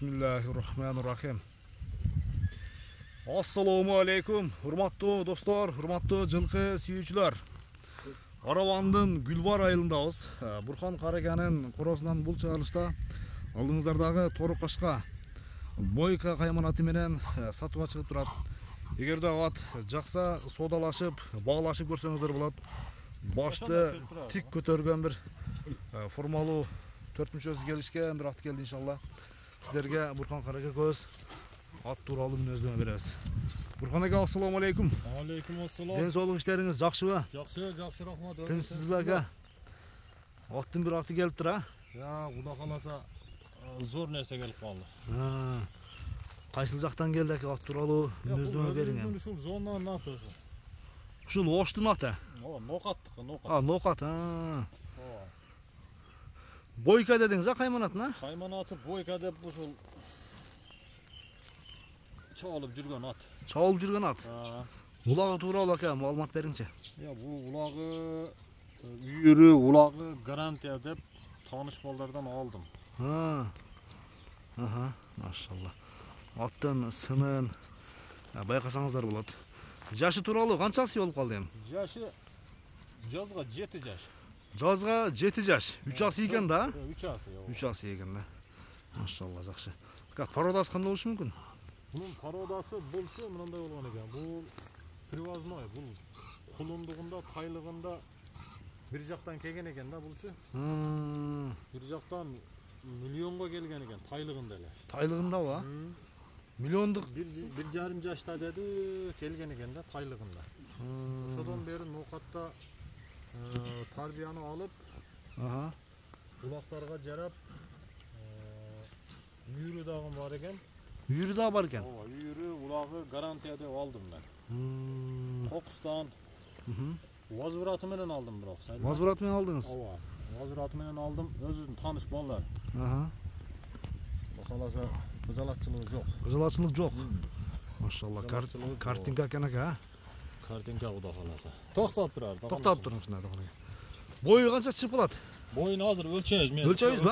Bismillahirrahmanirrahim. Assalamu alaikum. Hurmatlı dostlar, hurmatlı жылқы сүйүүчүлөр. Аравандын Гүлбар айылындабыз. Бурхан Караканын коросунан бул чыгарылышта алдыңыздардагы тору кашка бойка кайман аты менен сатууга чыгып турат. Эгерде ат жакса содалашып, баглашып көрсөңүздөр болот. Башты тик көтөргөн бир формалуу 4 мүчөсү келишкен бир ат келди иншалла. Сіздерге Бурхан Карака көз ат тууралуу мүнөздөмө беребиз. Бурхан ака, ассаламу алейкум. Алейкум ассалам. Ден соолук иштериңиз жакшыбы? Жакшы, рахмат. Тынчсызбы ака? Аттын бир аты келип тура? Кудай кааласа зор нерсе келип калды. Кайсыл жактан келди ака, ат тууралуу мүнөздөмө бериң. Ушул зонанын аты ошо. Ушул Оштун аты? Нокаттыкы, Нокат. Бойка дедиңиз, кайман атына? Кайман аты бойка деп ушул чалып жүргөн ат. Чалып жүргөн ат. Улагы тууралуу ака, маалымат бериңчи. Бул улагы үйүрү, улагы гарантия деп тааныш балдардан алдым. Машалла. Аттын сынын байкасаңыздар болот. Жашы тууралуу канчасы болуп калды эми? Жашы жазга 7 жаш. Жазга 7 жаш. 3 асы экен да? 3 асы. 3 асы экен да. Машалла, жакшы. Породасы кандай болушу мүмкүн? Bunun parodası bolsa mınандай болгон экен. Бул привозной, бул кулундугунда, тайлыгында бир жактан келген экен да булчу. Бир жактан миллионго келген экен тайлыгында эле. Тайлыгындабы? Миллиондук 1,5 жашта деди келген экен да тайлыгында. Ошодон бери Нокатта тарбияны алып, улактарга жарап, үйүрү дагы бар экен. Үйүрү да бар экен. Үйүрү, улагы гарантия деп алдым мен. Кокустан возвраты менен алдым бирок. Возвраты менен алдыңыз? Возвраты менен алдым. Өзүнүн тааныш балдар. Каласа кызалатчылыгы жок. Кызалатчылык жок. Машалла, картинка экен ака. Картинка кудай каласа. Токтоп турар. Токтоп туруңуз мына дагы. Бою канча чыгып калат? Боюн азыр өлчөйбүз мен. Өлчөйбүзбү?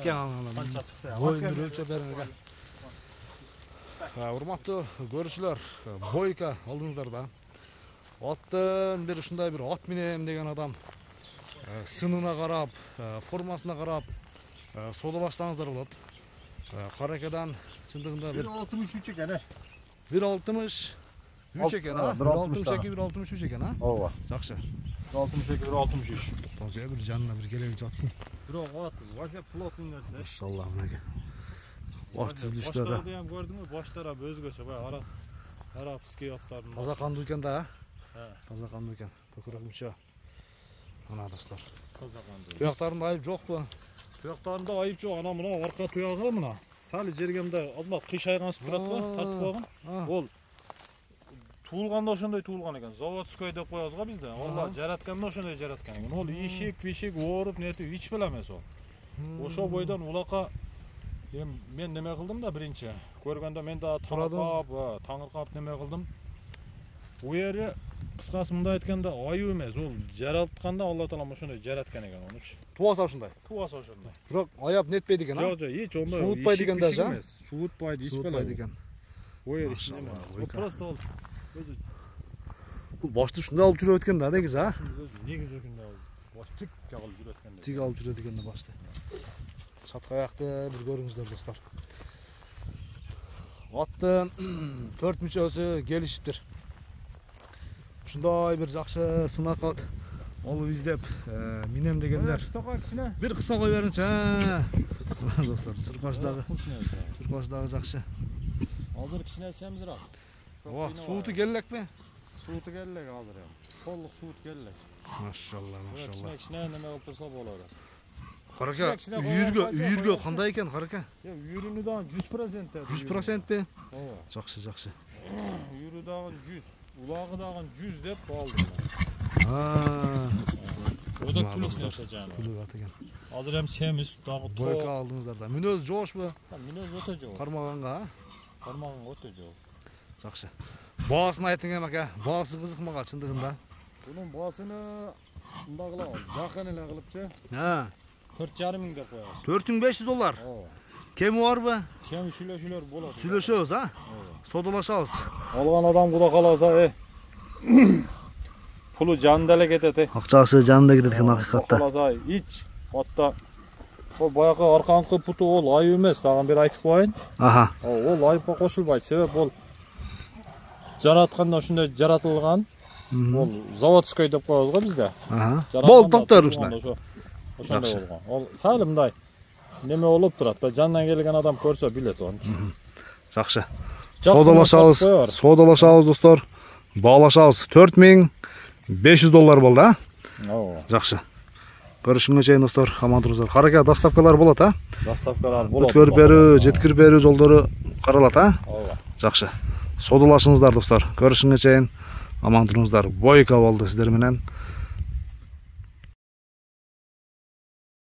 Канча чыкса. Боюн бир өлчөп бериң ака. Урматтуу көрүүчүлөр, бойка алдыңыздарда. Аттын бир ушундай бир ат менен деген адам сынына карап, формасына карап содалашсаңыздар болот. Каракадан чындыгында 1,63 экен. 1,63 экен, 1,62, 1,63 экен, Ооба. Жакшы. 1,62, 1,63. Тозе бир жанына бир келеби жаттым. Бирок ат вообще плотный нерсе. Машалла мынага. Баш түзүлүштөрү. Баштары ham көрдүңбү? Баштары өзгөчө, бай арабский аттардын. Таза кандуу экен да, Таза кандуу экен. Көкүрөк мүчө. Ана достор. Таза кандуу. Туяктарында айып жокпу? Туяктарында айып жок. Ана мына арка туягы мына. Сали жергемде алма кыйшайгансып турат го, тартып койгон. Ол туулганда ошондой туулган экен. Заводской деп коебуз го бизде. Алла жаратканда ошондой жараткан экен. Ол ишик ооруп нетип ич беле эмес ол. Ошо бойдон улакка мен неме кылдым да биринчи. Көргөндө мен да таңыркап неме кылдым. Уери кыскасы мындай айтканда айып эмес, ол жаралтканда Алла таалам ошондой жараткан экен онучу. Туаса ошондой. Туаса ошондой. Бирок аяп нетпейди экен, Жок, эч ондой. Суутпайт экен да, жа? Суутпайт, ич беле экен. Уери ичинде эмес. Вот просто ол өзү бул башты ушундай алып жүрөт экен да, негизи, Негизи ушундай алып. Баш тик алып жүрөт экен. Тик алып жүрөт экен да башты. Чатка аякты бир көрүңүздөр достор. Аттын 4 мүчөсү келишиптир. Ушундай бир жакшы сынак ат алып издеп минем дегендер. Бир кыса кой бериңчи. Достор, чуркаштагы жакшы. Азыр кичине семизирак. Сууту келелекпи? Сууту келелек азыр эми. Толук суут келелек. Машалла. Кичине неме кылып турса болот. Карака, үйүргө кандай экен, Карака? Үйүрүнү дагы 100%. 100%пи? Ооба. Жакшы. Үйүрү дагы 100, улагы дагы 100 деп алдым. Ода күлүк нерсе жана. Күлүк ат экен. Азыр эми семиз дагы бойка алдыңыздар да. Мүнөз жоошпу? Мүнөз өтө жоош. Кармаганга, Кармаганга өтө жоош. Жакшы. Баасын айтың эми ака. Баасы кызык мага чындыгында. Бунун баасыны мындай кылабыз. Жакын эле кылыпчы. 4,5 миң деп коебуз. $4500. Ооба. Кеми барбы? Кем сүйлөшүүлөр болот. Сүйлөшөбүз, а? Содалашабыз. Алган адам куда каласа, пулу жанында эле кетет, Акчасы жанында кетет экен акыйкатта. Каласа ич атта. Ол баягы аркаңкы путу ол айып эмес, тагын бир айтып коеюн. Аха. Ол айыпка кошулбайт. Себеп ол жаратканда ошондой жаратылган. Ол заводской деп коебуз го бизде. Аха. Болуп токтор ушундай. Ошондой болгон. Ол сәл мындай неме болуп турат да, жандан келген адам көрсө билет оны. Жакшы. Содалашабыз достор. Баалашабыз. $4500 болду, а? Ооба. Жакшы. Көрүшүнгө чейин достор, аман туруңуздар. Караке доставкалар болот, а? Доставкалар болот. Өткөр берүү, жеткир берүү жолдору каралат, а? Ооба. Жакшы. Содалашыңыздар достор. Көрүшүнгө чейин аман туруңуздар. Бойка болду сиздер менен.